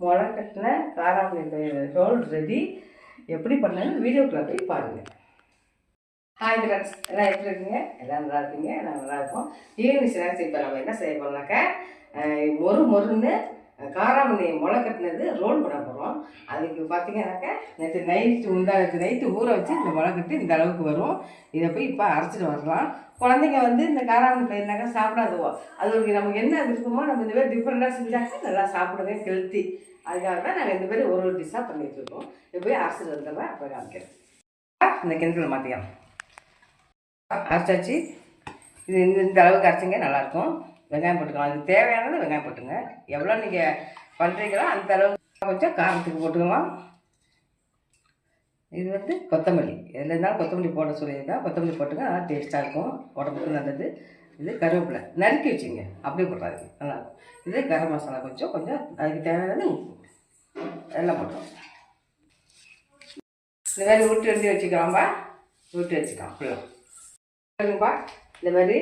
முளை கட்டின காராமணி ரோல் ரெடி. எப்படி பண்ணாலும் வீடியோக்குள்ள போய் பாருங்கள். ஹாய் ஃப்ரெண்ட்ஸ், எல்லாம் எப்படி இருக்கீங்க? எல்லாம் நல்லா இருக்கீங்க, நான் நல்லா இருக்கோம். ஈவினிங் ஸ்நாக்ஸ் இப்போ நம்ம என்ன செய்ய போகிறோம்னாக்கா, மொறுன்னு காராமணி முளை கட்டினது ரோல் பண்ண போகிறோம். அதுக்கு பார்த்தீங்கன்னாக்கா நேற்று நைட்டு ஊற வச்சு இந்த முளை கட்டி இந்த அளவுக்கு வரும். இதை போய் இப்போ அரைச்சிட்டு வரலாம். குழந்தைங்க இந்த காராமணி பயிர்னாக்கா சாப்பிடாதுவோ. அதுக்கு நமக்கு என்ன இருக்குமோ நம்ம இந்த மாதிரி டிஃப்ரெண்ட்டாக செஞ்சாக்கா நல்லா சாப்பிடுவேன், ஹெல்த்தி. அதுக்காக தான் நாங்கள் இந்த மாதிரி ஒரு டிஷ்ஷாக பண்ணிகிட்டு இருக்கோம். இப்போ போய் அரைச்சிட்டு வந்துடுறேன், அப்போ காமிக்கிறேன். இந்த கிணத்துல மாற்றிக்கலாம். அரைச்சாச்சு. இது இந்த அளவுக்கு அரைச்சிங்க நல்லாயிருக்கும். வெங்காயம் போட்டுக்கலாம். அதுக்கு தேவையானது வெங்காயம் போட்டுங்க. எவ்வளோ நீங்கள் பண்ணுறீங்களோ அந்த அளவுக்கு கொஞ்சம் காரத்துக்கு போட்டுக்கலாம். இது கொத்தமல்லி, எதில் இருந்தாலும் கொத்தமல்லி போட சொல்லியிருந்தா கொத்தமல்லி போட்டுங்க, நல்லா டேஸ்ட்டாக இருக்கும், உடம்புக்கு நல்லது. இது கருவேப்பிலை நறுக்கி வச்சுங்க, அப்படியே போட்டுறாதீங்க, நல்லாயிருக்கும். இது கரம் மசாலா கொஞ்சம் அதுக்கு தேவையானது உப்பு எல்லாம் போட்டுருவோம். இந்த மாதிரி ஊட்டி வச்சுக்கலாம்பா, ஊட்டி வச்சுக்கலாம் ஃபுல்லாக. இந்த மாதிரி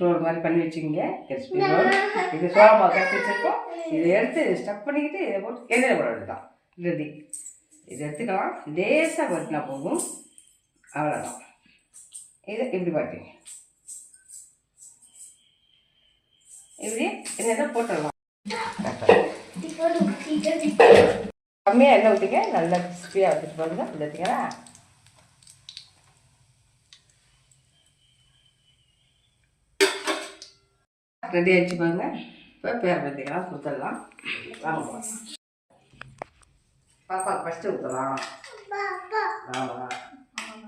ரோல் மாதிரி பண்ணி வச்சுக்கிங்க, கிறிஸ்பி ரோல். இது சோளமா கட்டி வச்சுருக்கோம். இதை எடுத்து ஸ்டப் பண்ணிக்கிட்டு இதை போட்டு எண்ணெயில் போட வேண்டியதான் ரெடி. இதை எடுத்துக்கலாம், லேசாக பட்டினா போகும், அவ்வளோதான். இதை இப்படி பாட்டிங்க, இப்படி எண்ணெயில் போட்டுடலாம். கம்மியாக எண்ணெய் ஊற்றிங்க, நல்லா கிறிஸ்பியாக வச்சுட்டு போடுங்க. இது எடுத்துக்கிறா ரெடி ஆகிடுச்சு பாருங்க. இப்போ பேர் பார்த்திக்கலாம், கொடுத்துடலாம். வாங்க பாப்பா ஃபஸ்ட்டு ஊற்றலாம். ஆமாம்,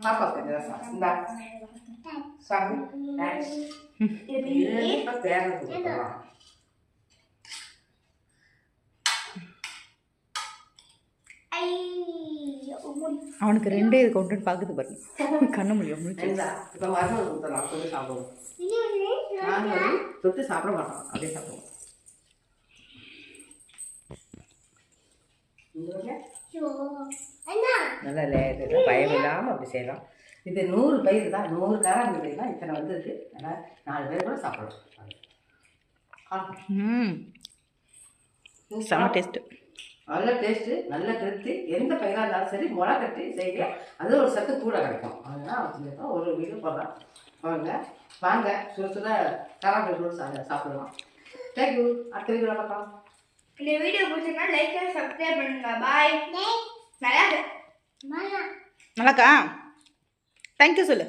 பாப்பா கொஞ்சம் இந்தா சாமி இப்போ பேரை கொடுத்துடலாம். அவனுக்கு ரெண்டே இது கொண்டு பார்க்குது பாருங்க, கண்ணு முடியும். இப்போ மருந்து கொடுத்துடலாம், தொட்டு சாப்பிடுவோம். தொட்டு சாப்பிட மாட்டோம், அப்படியே சாப்பிடுவோம். நல்லா லேது பயம் இல்லாமல் அப்படி செய்யலாம். இது 100 பயிர் தான், 100 காராமணி பயிர் தான் இத்தனை வந்துருக்கு. அதனால் 4 பேர் கூட சாப்பிடலாம். செம்ம டேஸ்ட்டு, நல்ல டேஸ்ட்டு, நல்ல கருத்து. எந்த பயிராக இருந்தாலும் சரி முளை கட்டி செய்ய அது ஒரு சத்து கூட கிடைக்கும். அதனால் வச்சுருக்கோம். ஒரு வீடு போடுறோம். வாங்க சுட காராமணி ரோல் சாப்பிடலாம். தேங்க்யூ. அடுத்த வீடியோவில் பார்க்கலாம். இந்த வீடியோ பிடிச்சிருந்தா லைக் அண்ட் சப்ஸ்கிரைப் பண்ணுங்க. பாய். நல்லாக்கா. நல்லாக்கா. தேங்க்யூ சொல்லு.